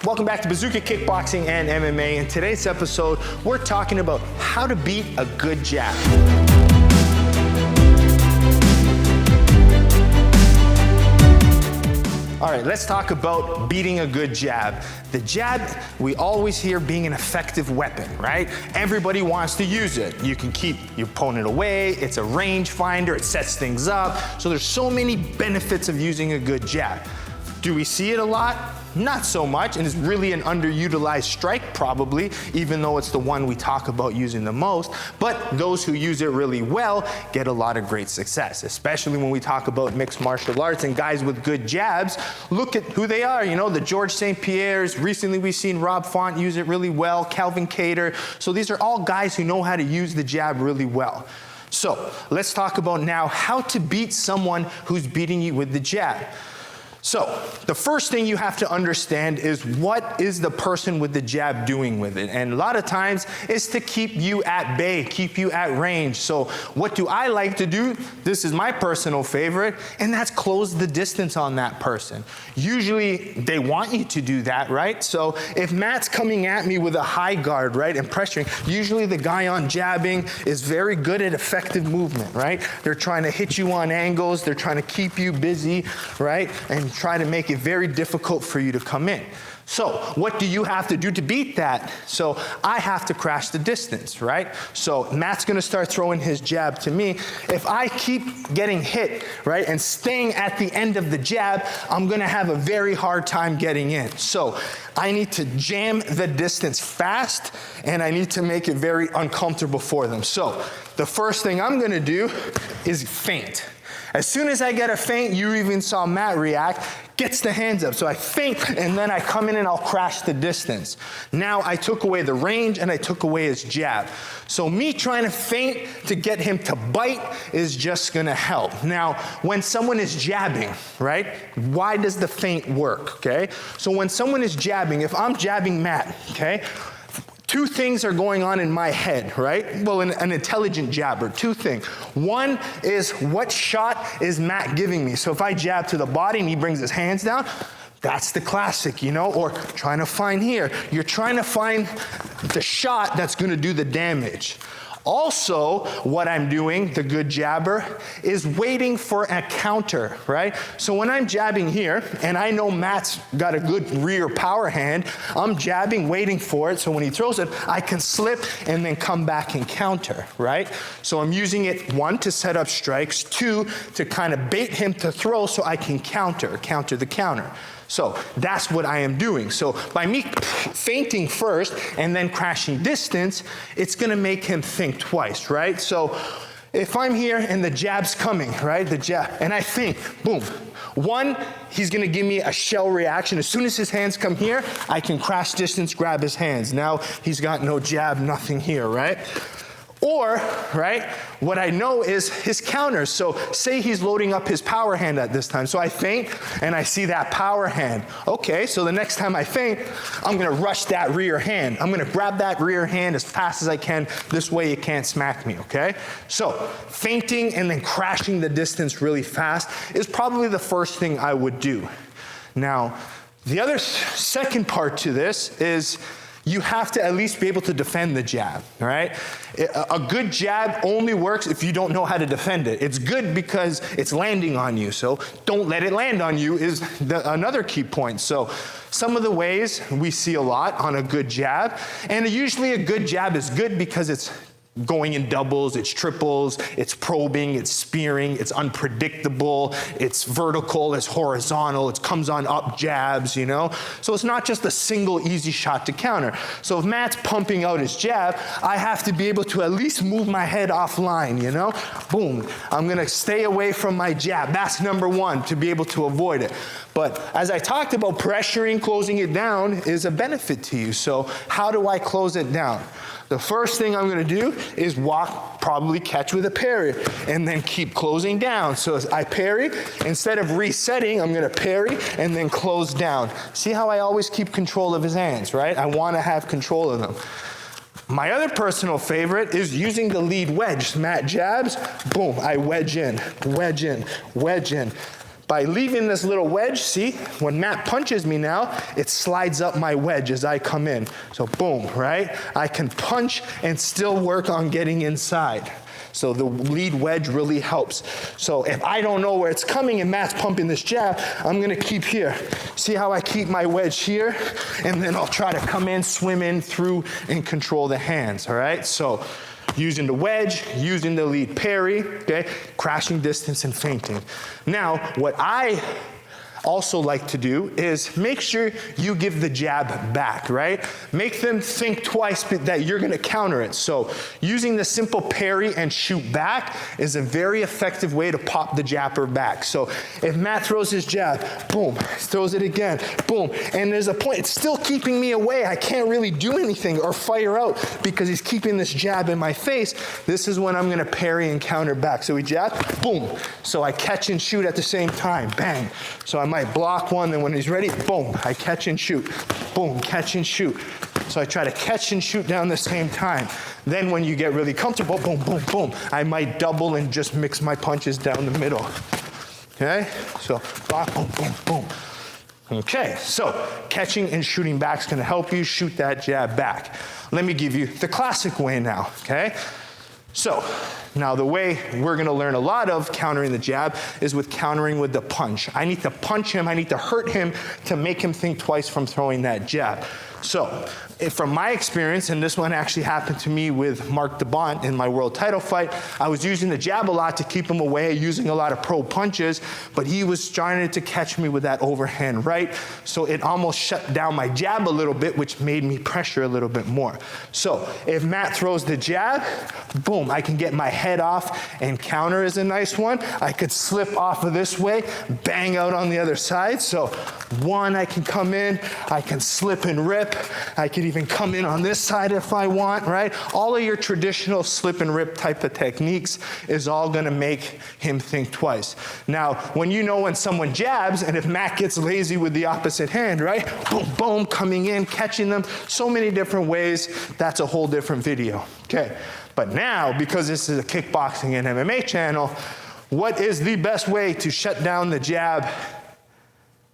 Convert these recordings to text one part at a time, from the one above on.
Welcome back to Bazooka Kickboxing and MMA. In today's episode, we're talking about how to beat a good jab. All right, let's talk about beating a good jab. The jab, we always hear being an effective weapon, right? Everybody wants to use it. You can keep your opponent away, it's a range finder, it sets things up. So there's so many benefits of using a good jab. Do we see it a lot? Not so much, and it's really an underutilized strike probably, even though it's the one we talk about using the most. But those who use it really well get a lot of great success, especially when we talk about mixed martial arts and guys with good jabs. Look at who they are, you know, the George St. Pierre's. Recently we've seen Rob Font use it really well, Calvin Kattar. So these are all guys who know how to use the jab really well. So let's talk about now how to beat someone who's beating you with the jab. So the first thing you have to understand is what is the person with the jab doing with it? And a lot of times it's to keep you at bay, keep you at range. So what do I like to do? This is my personal favorite, and that's close the distance on that person. Usually they want you to do that, right? So if Matt's coming at me with a high guard, right, and pressuring, usually the guy on jabbing is very good at effective movement, right? They're trying to hit you on angles, they're trying to keep you busy, right? And try to make it very difficult for you to come in. So what do you have to do to beat that? So I have to crash the distance, right? So Matt's gonna start throwing his jab to me. If I keep getting hit, right, and staying at the end of the jab, I'm gonna have a very hard time getting in. So I need to jam the distance fast, and I need to make it very uncomfortable for them. So the first thing I'm gonna do is feint. As soon as I get a feint, you even saw Matt react, gets the hands up. So I feint, and then I come in and I'll crash the distance. Now I took away the range and I took away his jab. So me trying to feint to get him to bite is just gonna help. Now, when someone is jabbing, right, why does the feint work, okay? So when someone is jabbing, if I'm jabbing Matt, okay, two things are going on in my head, right? Well, an intelligent jabber, two things. One is what shot is Matt giving me? So if I jab to the body and he brings his hands down, that's the classic, you know, or trying to find here. You're trying to find the shot that's gonna do the damage. Also, what I'm doing, the good jabber, is waiting for a counter, right? So when I'm jabbing here, and I know Matt's got a good rear power hand, I'm jabbing, waiting for it, so when he throws it, I can slip and then come back and counter, right? So I'm using it, one, to set up strikes, two, to kind of bait him to throw so I can counter the counter. So that's what I am doing. So by me feinting first and then crashing distance, it's gonna make him think twice, right? So if I'm here and the jab's coming, right, the jab, and I feint, boom. One, he's gonna give me a shell reaction. As soon as his hands come here, I can crash distance, grab his hands. Now he's got no jab, nothing here, right? Or, right, what I know is his counters. So say he's loading up his power hand at this time. So I feint and I see that power hand. Okay, so the next time I feint, I'm gonna rush that rear hand. I'm gonna grab that rear hand as fast as I can. This way you can't smack me, okay? So feinting and then crashing the distance really fast is probably the first thing I would do. Now, the other second part to this is you have to at least be able to defend the jab, all right? A good jab only works if you don't know how to defend it. It's good because it's landing on you, so don't let it land on you is another key point. So some of the ways we see a lot on a good jab, and usually a good jab is good because it's going in doubles, it's triples, it's probing, it's spearing, it's unpredictable, it's vertical, it's horizontal, it comes on up jabs, you know? So it's not just a single easy shot to counter. So if Matt's pumping out his jab, I have to be able to at least move my head offline, you know? Boom, I'm gonna stay away from my jab. That's number one, to be able to avoid it. But as I talked about, pressuring, closing it down is a benefit to you. So how do I close it down? The first thing I'm gonna do is walk, probably catch with a parry, and then keep closing down. So as I parry, instead of resetting, I'm gonna parry and then close down. See how I always keep control of his hands, right? I wanna have control of them. My other personal favorite is using the lead wedge. Matt jabs, boom, I wedge in, wedge in, wedge in. By leaving this little wedge, see, when Matt punches me now, it slides up my wedge as I come in. So boom, right? I can punch and still work on getting inside. So the lead wedge really helps. So if I don't know where it's coming and Matt's pumping this jab, I'm gonna keep here. See how I keep my wedge here? And then I'll try to come in, swim in through, and control the hands, all right? So using the wedge, using the lead parry, okay? Crashing distance and feinting. Now, what I also like to do is make sure you give the jab back, right? Make them think twice that you're gonna counter it. So using the simple parry and shoot back is a very effective way to pop the jabber back. So if Matt throws his jab, boom, throws it again, boom, and there's a point, it's still keeping me away. I can't really do anything or fire out because he's keeping this jab in my face. This is when I'm gonna parry and counter back. So we jab, boom. So I catch and shoot at the same time, bang. So I might block one, then when he's ready, boom, I catch and shoot. Boom, catch and shoot. So I try to catch and shoot down the same time. Then when you get really comfortable, boom, boom, boom, I might double and just mix my punches down the middle. Okay? So block, boom, boom, boom. Okay, so catching and shooting back is gonna help you shoot that jab back. Let me give you the classic way now, okay? So, now the way we're gonna learn a lot of countering the jab is with countering with the punch. I need to punch him, I need to hurt him to make him think twice from throwing that jab. So, from my experience, and this one actually happened to me with Mark DeBont in my world title fight, I was using the jab a lot to keep him away, using a lot of pro punches, but he was trying to catch me with that overhand right, so it almost shut down my jab a little bit, which made me pressure a little bit more. So, if Matt throws the jab, boom, I can get my head off, and counter is a nice one. I could slip off of this way, bang out on the other side. So, one, I can come in, I can slip and rip, I could even come in on this side if I want, right? All of your traditional slip and rip type of techniques is all gonna make him think twice. Now, when you know when someone jabs, and if Matt gets lazy with the opposite hand, right? Boom, boom, coming in, catching them, so many different ways, that's a whole different video, okay? But now, because this is a kickboxing and MMA channel, what is the best way to shut down the jab?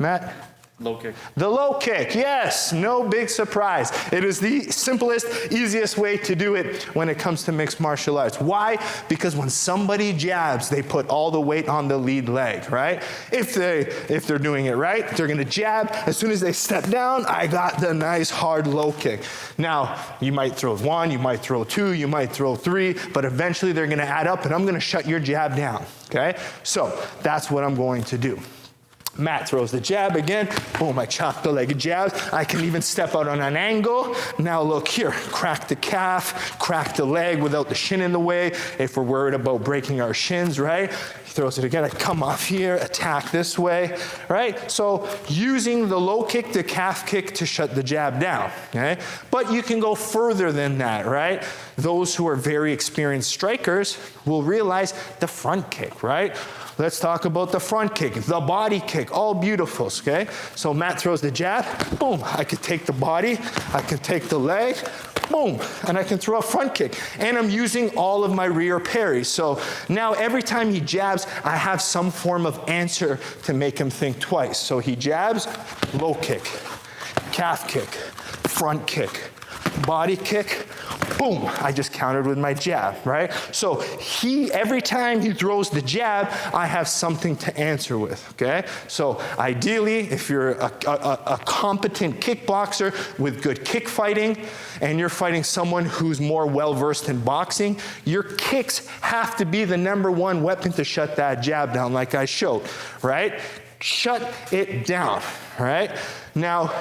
Matt? Low kick. The low kick, yes, no big surprise. It is the simplest, easiest way to do it when it comes to mixed martial arts. Why? Because when somebody jabs, they put all the weight on the lead leg, right? If they're doing it right, they're gonna jab. As soon as they step down, I got the nice hard low kick. Now, you might throw one, you might throw two, you might throw three, but eventually they're gonna add up and I'm gonna shut your jab down, okay? So that's what I'm going to do. Matt throws the jab again, boom, I chop the leg of jabs. I can even step out on an angle. Now look here, crack the calf, crack the leg without the shin in the way, if we're worried about breaking our shins, right? He throws it again, I come off here, attack this way, right? So using the low kick, the calf kick to shut the jab down, okay? But you can go further than that, right? Those who are very experienced strikers will realize the front kick, right? Let's talk about the front kick, the body kick, all beautiful, okay? So Matt throws the jab, boom, I could take the body, I can take the leg, boom, and I can throw a front kick. And I'm using all of my rear parries. So now every time he jabs, I have some form of answer to make him think twice. So he jabs, low kick, calf kick, front kick, body kick, boom, I just countered with my jab, right? So every time he throws the jab, I have something to answer with, okay? So ideally, if you're a competent kickboxer with good kick fighting, and you're fighting someone who's more well-versed in boxing, your kicks have to be the #1 weapon to shut that jab down, like I showed, right? Shut it down, right? Now,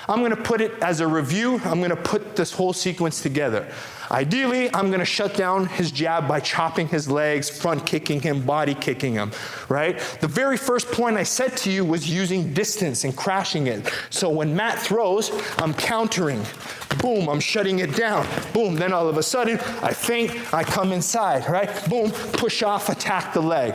I'm gonna put it as a review. I'm gonna put this whole sequence together. Ideally, I'm gonna shut down his jab by chopping his legs, front kicking him, body kicking him, right? The very first point I said to you was using distance and crashing it. So when Matt throws, I'm countering. Boom, I'm shutting it down. Boom, then all of a sudden, I feint, I come inside, right? Boom, push off, attack the leg.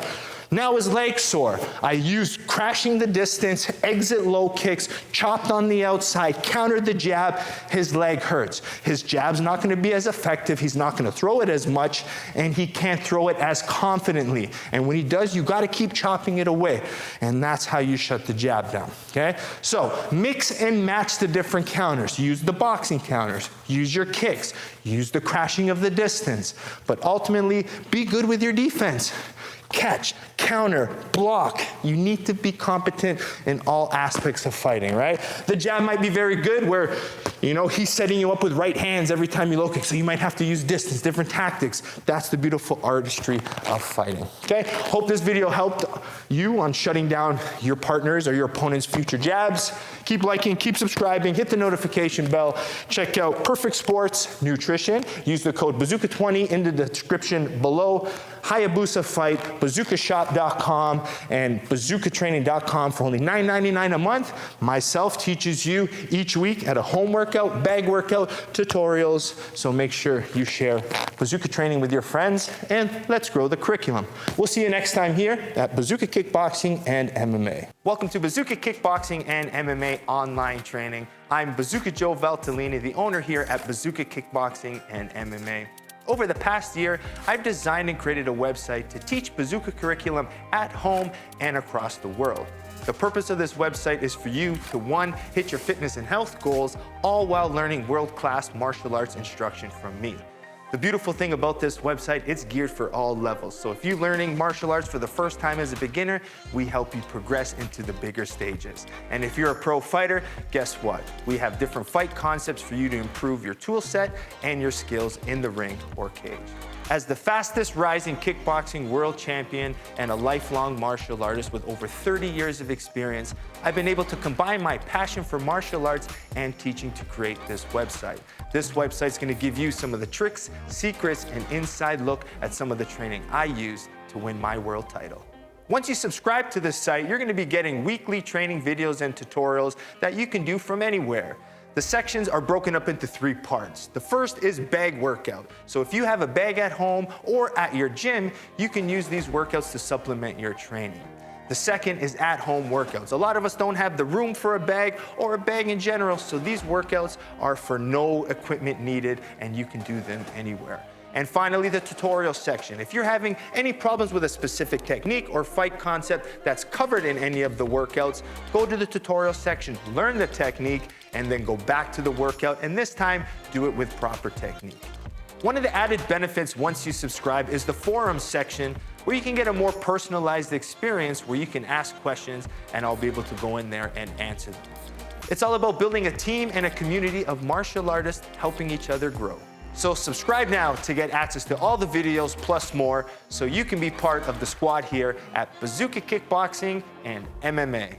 Now his leg's sore. I used crashing the distance, exit low kicks, chopped on the outside, countered the jab. His leg hurts. His jab's not going to be as effective. He's not going to throw it as much, and he can't throw it as confidently. And when he does, you got to keep chopping it away. And that's how you shut the jab down, okay? So mix and match the different counters. Use the boxing counters. Use your kicks. Use the crashing of the distance. But ultimately, be good with your defense. Catch, counter, block. You need to be competent in all aspects of fighting, right? The jab might be very good where, you know, he's setting you up with right hands every time you low kick, so you might have to use distance, different tactics. That's the beautiful artistry of fighting, okay? Hope this video helped you on shutting down your partner's or your opponent's future jabs. Keep liking, keep subscribing, hit the notification bell. Check out Perfect Sports Nutrition. Use the code Bazooka20 in the description below. Hayabusa Fight, bazookashop.com, and bazookatraining.com for only $9.99 a month. Myself teaches you each week at a home workout, bag workout, tutorials. So make sure you share Bazooka Training with your friends, and let's grow the curriculum. We'll see you next time here at Bazooka Kickboxing and MMA. Welcome to Bazooka Kickboxing and MMA online training. I'm Bazooka Joe Valtellini, the owner here at Bazooka Kickboxing and MMA. Over the past year, I've designed and created a website to teach Bazooka curriculum at home and across the world. The purpose of this website is for you to, one, hit your fitness and health goals, all while learning world-class martial arts instruction from me. The beautiful thing about this website, it's geared for all levels. So if you're learning martial arts for the first time as a beginner, we help you progress into the bigger stages. And if you're a pro fighter, guess what? We have different fight concepts for you to improve your tool set and your skills in the ring or cage. As the fastest rising kickboxing world champion and a lifelong martial artist with over 30 years of experience, I've been able to combine my passion for martial arts and teaching to create this website. This website's going to give you some of the tricks, secrets, and inside look at some of the training I use to win my world title. Once you subscribe to this site, you're going to be getting weekly training videos and tutorials that you can do from anywhere. The sections are broken up into 3 parts. The first is bag workout. So if you have a bag at home or at your gym, you can use these workouts to supplement your training. The second is at-home workouts. A lot of us don't have the room for a bag or a bag in general, so these workouts are for no equipment needed and you can do them anywhere. And finally, the tutorial section. If you're having any problems with a specific technique or fight concept that's covered in any of the workouts, go to the tutorial section, learn the technique, and then go back to the workout, and this time, do it with proper technique. One of the added benefits once you subscribe is the forums section, where you can get a more personalized experience where you can ask questions and I'll be able to go in there and answer them. It's all about building a team and a community of martial artists helping each other grow. So subscribe now to get access to all the videos plus more so you can be part of the squad here at Bazooka Kickboxing and MMA.